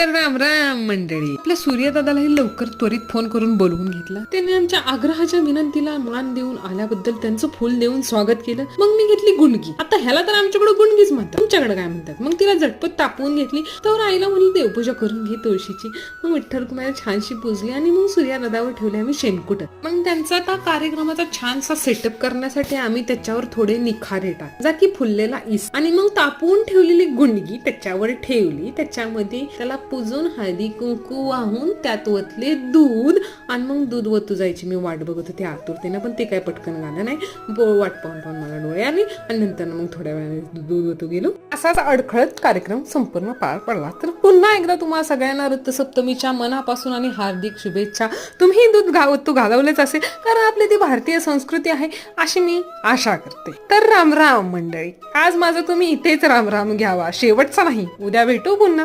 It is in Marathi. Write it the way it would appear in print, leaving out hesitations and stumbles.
तर राम राम मंडळी. आपल्या सूर्यदादालाही लवकर त्वरित फोन करून बोलवून घेतला. त्यांनी आमच्या आग्रहाच्या विनंतीला मान देऊन आल्याबद्दल त्यांचं फुल देऊन स्वागत केलं. मग मी घेतली गुंडगी. आता ह्याला तर आमच्याकडे गुंडगीच म्हणतात, तुमच्याकडे काय म्हणतात? मग तिला झटपट तापवून घेतली. तर आईला म्हणली देवपूजा करून घे तुळशीची. मग विठ्ठल कुमार छानशी पूजली आणि मग सूर्यदादावर ठेवले आम्ही शेणकुट. मग त्यांचा आता कार्यक्रमाचा छानसा सेटअप करण्यासाठी आम्ही त्याच्यावर थोडे निखारे टाक जा की फुललेला इस आणि मग तापवून ठेवलेली गुंडगी त्याच्यावर ठेवली. त्याच्यामध्ये त्याला पुजून हळदी कुंकू वाहून त्यात ओतले दूध आणि मग दूध वतू जायची मी वाट बघत होते आतुरतेनं, पण ते काय पटकन झालं नाही. वाट पाहून मला डोळे आले आणि नंतर मग थोड्या वेळाने दूध वतू गेलो. असाच अडखळत कार्यक्रम संपूर्ण पार पडला. तर पुन्हा एकदा तुम्हाला सगळ्यांना रथसप्तमीच्या मनापासून आणि हार्दिक शुभेच्छा. तुम्ही दूध वतू घालवलेच असेल, कारण आपली ती भारतीय संस्कृती आहे अशी मी आशा करते. तर राम राम मंडळी. आज माझं तुम्ही इथेच राम राम घ्यावा, शेवटचा नाही. उद्या भेटू पुन्हा.